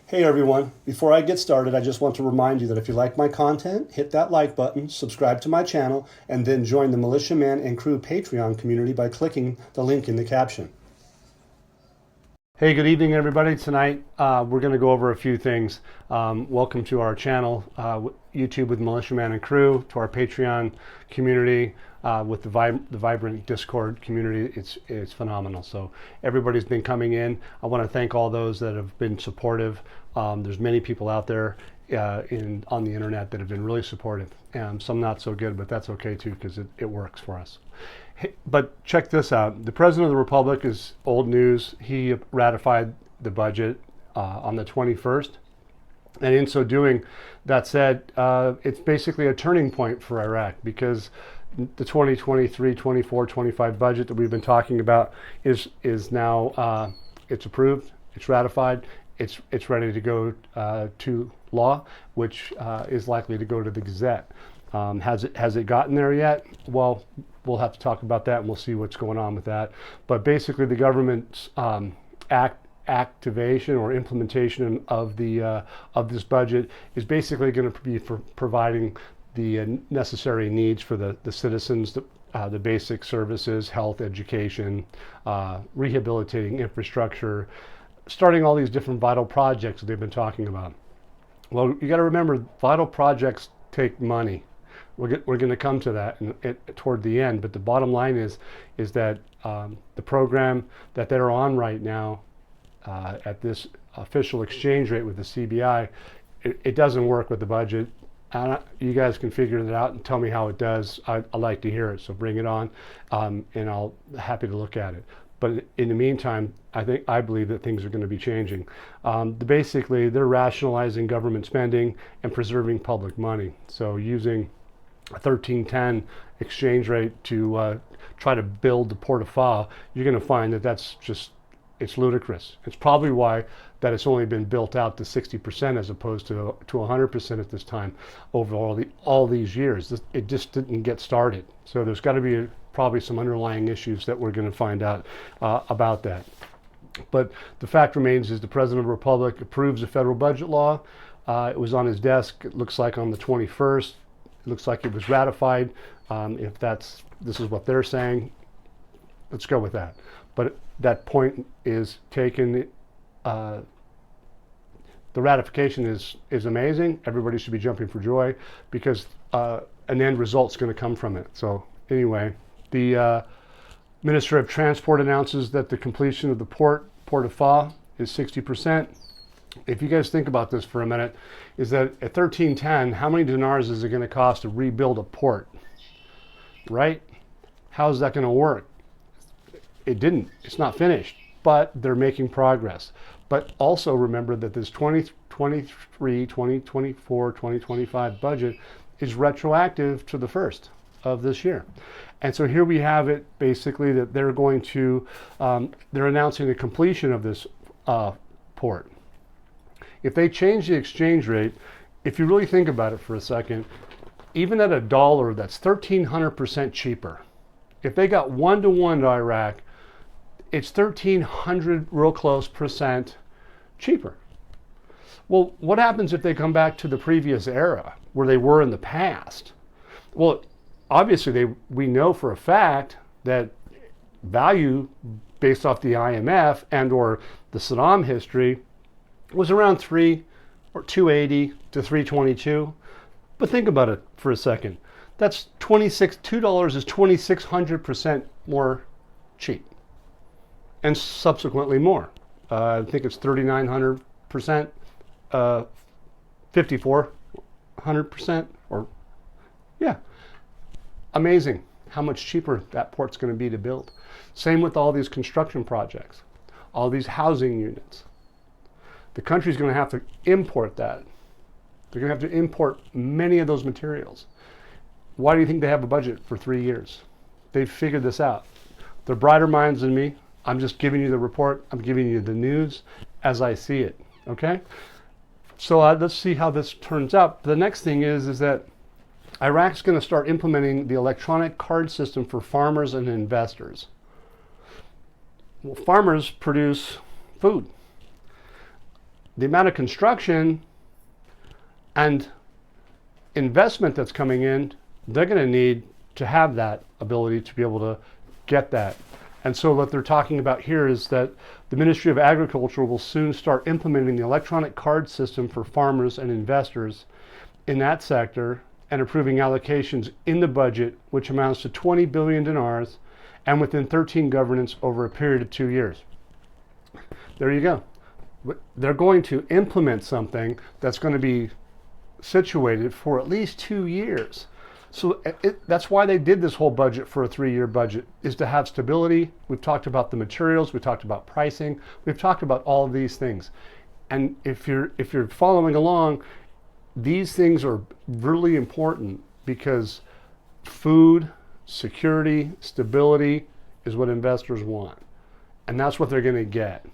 Hey everyone, before I get started, I just want to remind you that if you like my content, hit that like button, subscribe to my channel, and then join the Militiaman and Crew Patreon community by clicking the link in the caption. Hey, good evening everybody. Tonight we're going to go over a few things. Welcome to our channel, YouTube with Militiaman and Crew, to our Patreon community with the vibrant Discord community. It's phenomenal. So everybody's been coming in. I want to thank all those that have been supportive. There's many people out there on the internet that have been really supportive, and some not so good, but that's okay too, because it works for us. Hey, but check this out. The President of the Republic is old news. He ratified the budget on the 21st. And in so doing, that said, it's basically a turning point for Iraq, because the 2023, 24, 25 budget that we've been talking about is now, it's approved, it's ratified, it's ready to go to law, which is likely to go to the Gazette. Has it gotten there yet? Well, we'll have to talk about that, and we'll see what's going on with that. But basically, the government's activation or implementation of this budget is basically going to be for providing the necessary needs for the citizens, the basic services, health, education, rehabilitating infrastructure, starting all these different vital projects that they've been talking about. Well, you got to remember, vital projects take money. We're going to come to that toward the end, but the bottom line is that the program that they're on right now at this official exchange rate with the CBI, it doesn't work with the budget. You guys can figure it out and tell me how it does. I'd like to hear it, so bring it on, and I'll happy to look at it. But in the meantime, I believe that things are going to be changing. Basically, they're rationalizing government spending and preserving public money. So using a 1310 exchange rate to try to build the port-au-faux, you're going to find that it's ludicrous. It's probably why that it's only been built out to 60% as opposed to 100% at this time over all these years. It just didn't get started. So there's got to be probably some underlying issues that we're going to find out about that. But the fact remains is the President of the Republic approves the federal budget law. It was on his desk, it looks like on the 21st. It looks like it was ratified. If this is what they're saying, let's go with that. But that point is taken. The ratification is amazing. Everybody should be jumping for joy, because an end result's going to come from it. So anyway, the Minister of Transport announces that the completion of the port-au-faux is 60%. If you guys think about this for a minute, is that at 1310, how many dinars is it going to cost to rebuild a port? Right? How's that going to work? It's not finished, but they're making progress. But also remember that this 2023, 2024, 2025 budget is retroactive to the 1st of this year. And so here we have it, basically, that they're going to, they're announcing the completion of this port. If they change the exchange rate, if you really think about it for a second, even at $1, that's 1,300% cheaper. If they got 1-to-1 to Iraq, it's 1,300 real close percent cheaper. Well, what happens if they come back to the previous era where they were in the past? Well, obviously we know for a fact that value based off the IMF and or the Saddam history was around 280 to 322. But think about it for a second. That's $2 is 2,600% more cheap, and subsequently more. I think it's 3,900%, 5,400%, or yeah, amazing how much cheaper that port's going to be to build. Same with all these construction projects, all these housing units. The country's going to have to import that. They're going to have to import many of those materials. Why do you think they have a budget for 3 years? They've figured this out. They're brighter minds than me. I'm just giving you the report. I'm giving you the news as I see it, okay? So let's see how this turns out. The next thing is that Iraq's going to start implementing the electronic card system for farmers and investors. Well, farmers produce food. the amount of construction and investment that's coming in, they're going to need to have that ability to be able to get that. And so what they're talking about here is that the Ministry of Agriculture will soon start implementing the electronic card system for farmers and investors in that sector and approving allocations in the budget, which amounts to 20 billion dinars and within 13 governments over a period of 2 years. There you go. They're going to implement something that's going to be situated for at least 2 years. So that's why they did this whole budget for a 3-year budget, is to have stability. We've talked about the materials, we talked about pricing, we've talked about all of these things. And if you're following along, these things are really important because food, security, stability is what investors want. And that's what they're going to get.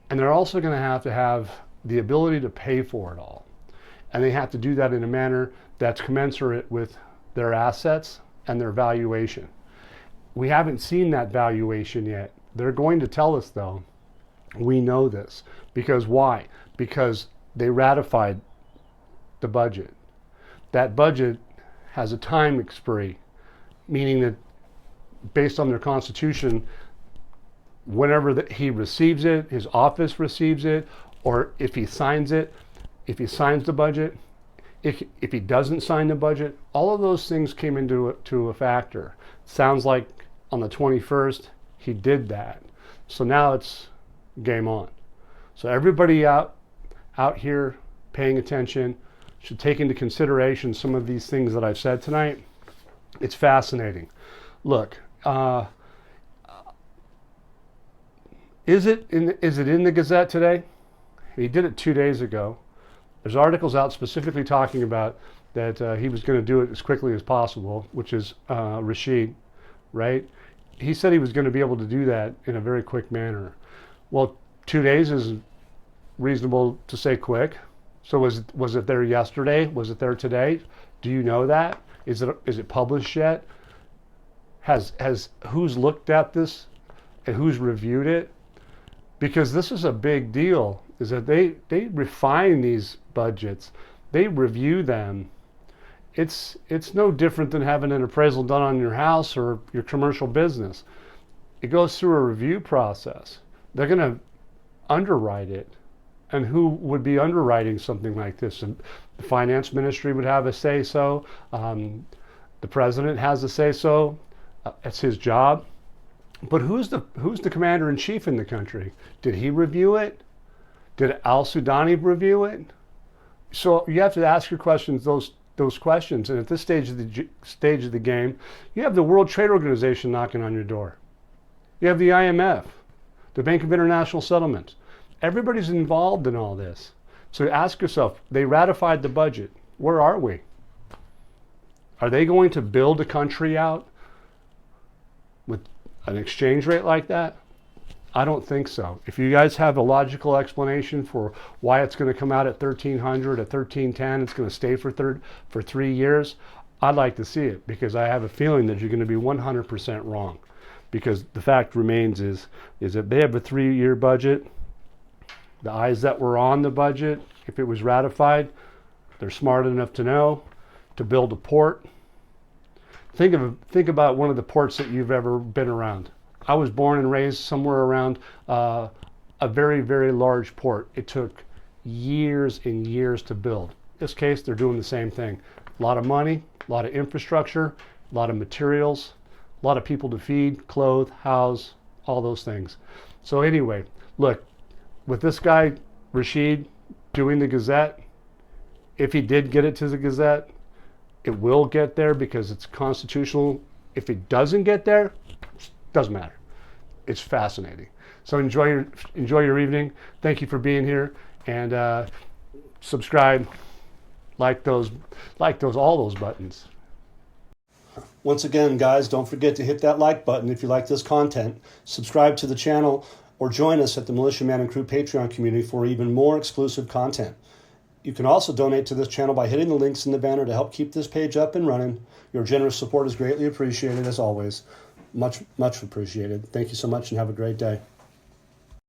And they're also going to have the ability to pay for it all. And they have to do that in a manner that's commensurate with their assets and their valuation. We haven't seen that valuation yet. They're going to tell us though. We know this. Because why? Because they ratified the budget. That budget has a time expiry, meaning that based on their constitution, whenever he receives it, his office receives it, or if he signs it, if he signs the budget, if he doesn't sign the budget, all of those things came into a factor. Sounds like on the 21st, he did that. So now it's game on. So everybody out here paying attention should take into consideration some of these things that I've said tonight. It's fascinating. Look, is it in the Gazette today? He did it 2 days ago. There's articles out specifically talking about that he was going to do it as quickly as possible, which is Rashid, right? He said he was going to be able to do that in a very quick manner. Well, 2 days is reasonable to say quick. So was it there yesterday? Was it there today? Do you know that? Is it published yet? Has who's looked at this and who's reviewed it? Because this is a big deal, is that they refine these budgets, they review them. It's no different than having an appraisal done on your house or your commercial business. It goes through a review process. They're going to underwrite it. And who would be underwriting something like this? And the finance ministry would have a say so. The president has a say so. It's his job. But who's the commander in chief in the country? Did he review it? Did al-Sudani review it? So you have to ask your questions, those questions. And at this stage of the game, you have the World Trade Organization knocking on your door. You have the IMF, the Bank of International Settlements. Everybody's involved in all this. So ask yourself, they ratified the budget. Where are we? Are they going to build a country out with an exchange rate like that? I don't think so. If you guys have a logical explanation for why it's going to come out at 1300, at 1310, it's going to stay for 3 years, I'd like to see it, because I have a feeling that you're going to be 100% wrong. Because the fact remains is that they have a 3-year budget. The eyes that were on the budget, if it was ratified, they're smart enough to know to build a port. Think about one of the ports that you've ever been around. I was born and raised somewhere around a very, very large port. It took years and years to build. In this case, they're doing the same thing. A lot of money, a lot of infrastructure, a lot of materials, a lot of people to feed, clothe, house, all those things. So anyway, look, with this guy, Rashid, doing the Gazette, if he did get it to the Gazette, it will get there because it's constitutional. If it doesn't get there, doesn't matter. It's fascinating. So enjoy your evening. Thank you for being here, and subscribe, like all those buttons. Once again, guys, don't forget to hit that like button if you like this content. Subscribe to the channel, or join us at the Militia Man and Crew Patreon community for even more exclusive content. You can also donate to this channel by hitting the links in the banner to help keep this page up and running. Your generous support is greatly appreciated, as always. Much, much appreciated. Thank you so much, and have a great day.